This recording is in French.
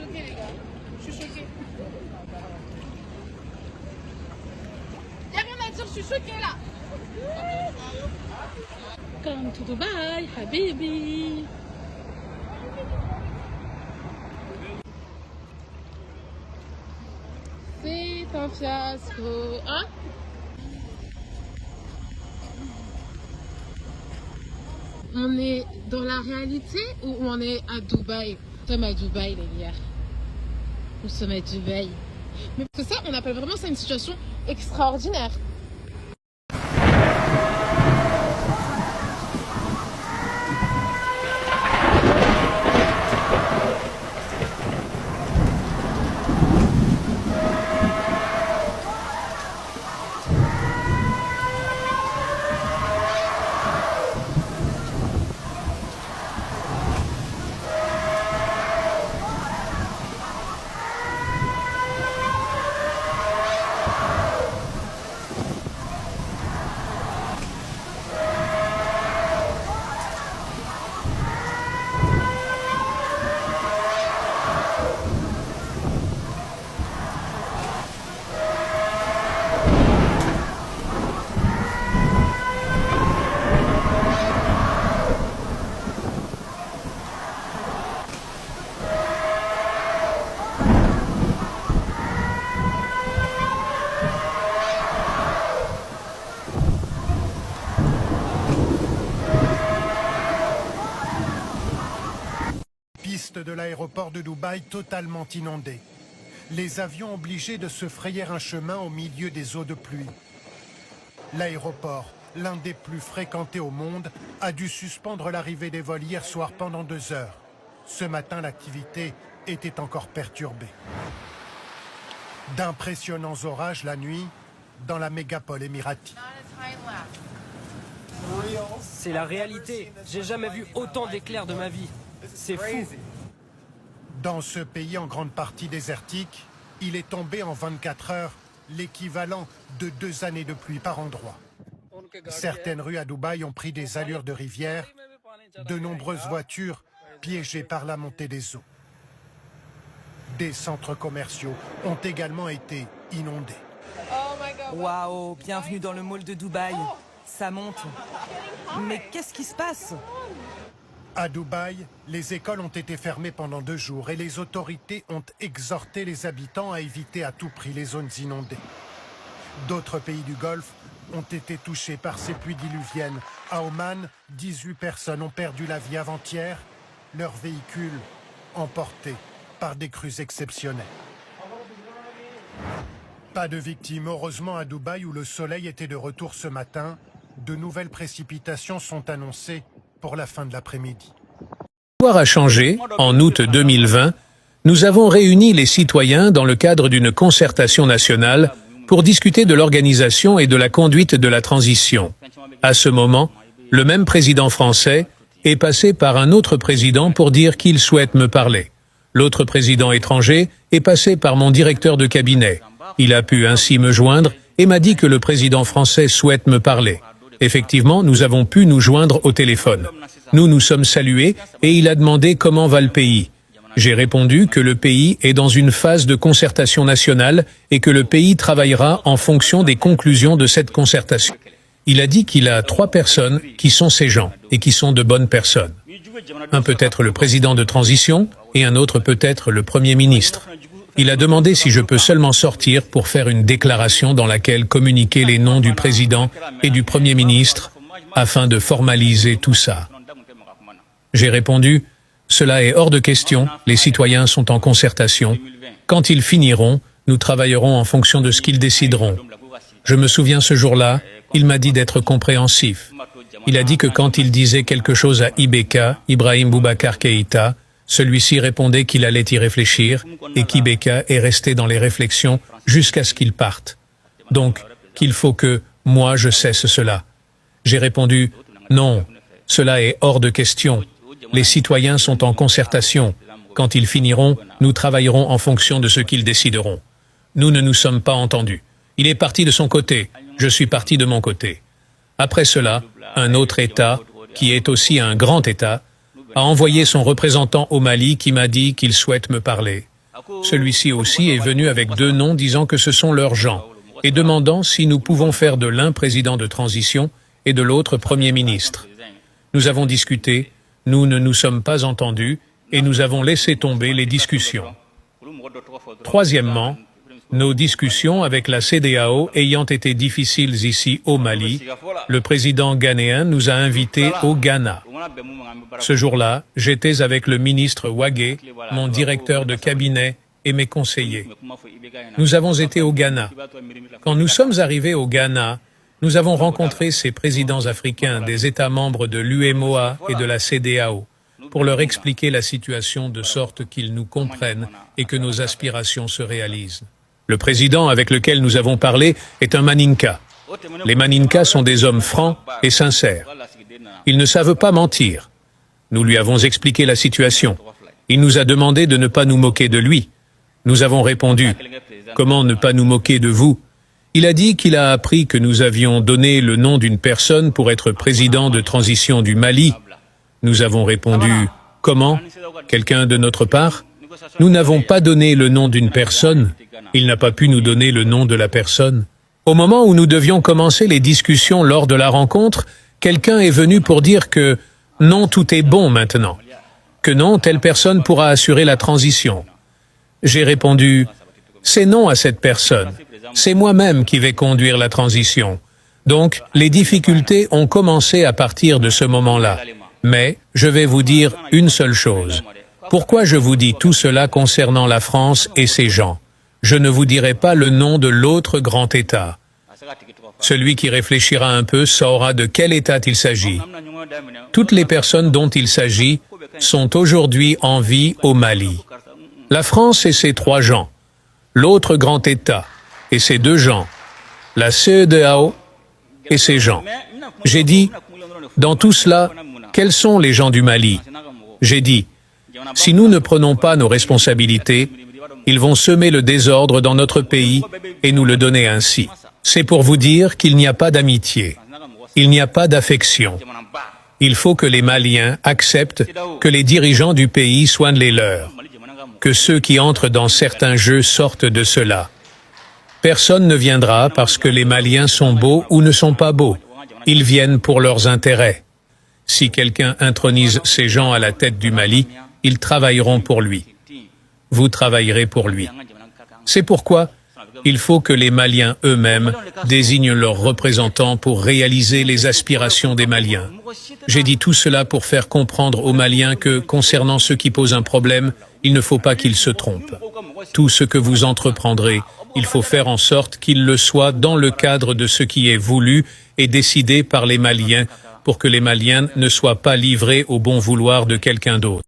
choquée, les gars. Je suis choquée. Y'a rien à dire, je suis choquée là. Come to Dubai, Habibi. C'est un fiasco, hein? On est dans la réalité ou on est à Dubaï? Nous sommes à Dubaï, les gars. Nous sommes à Dubaï. Mais c'est ça, on appelle vraiment ça une situation extraordinaire. De l'aéroport de Dubaï totalement inondée. Les avions obligés de se frayer un chemin au milieu des eaux de pluie. L'aéroport, l'un des plus fréquentés au monde, a dû suspendre l'arrivée des vols hier soir pendant 2 heures. Ce matin, l'activité était encore perturbée. D'impressionnants orages la nuit dans la mégapole émirati. C'est la réalité. J'ai jamais vu autant d'éclairs de ma vie. C'est fou. Dans ce pays en grande partie désertique, il est tombé en 24 heures l'équivalent de 2 années de pluie par endroit. Certaines rues à Dubaï ont pris des allures de rivière, de nombreuses voitures piégées par la montée des eaux. Des centres commerciaux ont également été inondés. Waouh, bienvenue dans le mall de Dubaï. Ça monte. Mais qu'est-ce qui se passe? À Dubaï, les écoles ont été fermées pendant 2 jours et les autorités ont exhorté les habitants à éviter à tout prix les zones inondées. D'autres pays du Golfe ont été touchés par ces pluies diluviennes. À Oman, 18 personnes ont perdu la vie avant-hier, leurs véhicules emportés par des crues exceptionnelles. Pas de victimes, heureusement, à Dubaï où le soleil était de retour ce matin. De nouvelles précipitations sont annoncées pour la fin de l'après-midi. L'histoire a changé. En août 2020, nous avons réuni les citoyens dans le cadre d'une concertation nationale pour discuter de l'organisation et de la conduite de la transition. À ce moment, le même président français est passé par un autre président pour dire qu'il souhaite me parler. L'autre président étranger est passé par mon directeur de cabinet. Il a pu ainsi me joindre et m'a dit que le président français souhaite me parler. Effectivement, nous avons pu nous joindre au téléphone. Nous nous sommes salués et il a demandé comment va le pays. J'ai répondu que le pays est dans une phase de concertation nationale et que le pays travaillera en fonction des conclusions de cette concertation. Il a dit qu'il a 3 personnes qui sont ces gens et qui sont de bonnes personnes. Un peut être le président de transition et un autre peut être le Premier ministre. Il a demandé si je peux seulement sortir pour faire une déclaration dans laquelle communiquer les noms du président et du Premier ministre afin de formaliser tout ça. J'ai répondu, cela est hors de question, les citoyens sont en concertation. Quand ils finiront, nous travaillerons en fonction de ce qu'ils décideront. Je me souviens ce jour-là, il m'a dit d'être compréhensif. Il a dit que quand il disait quelque chose à Ibeka, Ibrahim Boubacar Keïta, celui-ci répondait qu'il allait y réfléchir et qu'Ibeka est resté dans les réflexions jusqu'à ce qu'il parte. Donc, qu'il faut que, moi, je cesse cela. J'ai répondu, non, cela est hors de question. Les citoyens sont en concertation. Quand ils finiront, nous travaillerons en fonction de ce qu'ils décideront. Nous ne nous sommes pas entendus. Il est parti de son côté, je suis parti de mon côté. Après cela, un autre État, qui est aussi un grand État, a envoyé son représentant au Mali qui m'a dit qu'il souhaite me parler. Celui-ci aussi est venu avec 2 noms disant que ce sont leurs gens et demandant si nous pouvons faire de l'un président de transition et de l'autre Premier ministre. Nous avons discuté, nous ne nous sommes pas entendus et nous avons laissé tomber les discussions. Troisièmement, nos discussions avec la CEDEAO ayant été difficiles ici au Mali, le président ghanéen nous a invités au Ghana. Ce jour-là, j'étais avec le ministre Wagué, mon directeur de cabinet et mes conseillers. Nous avons été au Ghana. Quand nous sommes arrivés au Ghana, nous avons rencontré ces présidents africains des États membres de l'UMOA et de la CEDEAO pour leur expliquer la situation de sorte qu'ils nous comprennent et que nos aspirations se réalisent. Le président avec lequel nous avons parlé est un Maninka. Les Maninkas sont des hommes francs et sincères. Ils ne savent pas mentir. Nous lui avons expliqué la situation. Il nous a demandé de ne pas nous moquer de lui. Nous avons répondu, « Comment ne pas nous moquer de vous ?» Il a dit qu'il a appris que nous avions donné le nom d'une personne pour être président de transition du Mali. Nous avons répondu, « Comment? Quelqu'un de notre part ?» Nous n'avons pas donné le nom d'une personne. Il n'a pas pu nous donner le nom de la personne. Au moment où nous devions commencer les discussions lors de la rencontre, quelqu'un est venu pour dire que non, tout est bon maintenant, que non, telle personne pourra assurer la transition. J'ai répondu, c'est non à cette personne. C'est moi-même qui vais conduire la transition. Donc, les difficultés ont commencé à partir de ce moment-là. Mais, je vais vous dire une seule chose. Pourquoi je vous dis tout cela concernant la France et ses gens? Je ne vous dirai pas le nom de l'autre grand État. Celui qui réfléchira un peu saura de quel État il s'agit. Toutes les personnes dont il s'agit sont aujourd'hui en vie au Mali. La France et ses 3 gens, l'autre grand État et ses 2 gens, la CEDEAO et ses gens. J'ai dit, dans tout cela, quels sont les gens du Mali? J'ai dit, si nous ne prenons pas nos responsabilités, ils vont semer le désordre dans notre pays et nous le donner ainsi. C'est pour vous dire qu'il n'y a pas d'amitié, il n'y a pas d'affection. Il faut que les Maliens acceptent que les dirigeants du pays soignent les leurs, que ceux qui entrent dans certains jeux sortent de cela. Personne ne viendra parce que les Maliens sont beaux ou ne sont pas beaux. Ils viennent pour leurs intérêts. Si quelqu'un intronise ces gens à la tête du Mali, ils travailleront pour lui. Vous travaillerez pour lui. C'est pourquoi il faut que les Maliens eux-mêmes désignent leurs représentants pour réaliser les aspirations des Maliens. J'ai dit tout cela pour faire comprendre aux Maliens que, concernant ceux qui posent un problème, il ne faut pas qu'ils se trompent. Tout ce que vous entreprendrez, il faut faire en sorte qu'il le soit dans le cadre de ce qui est voulu et décidé par les Maliens pour que les Maliens ne soient pas livrés au bon vouloir de quelqu'un d'autre.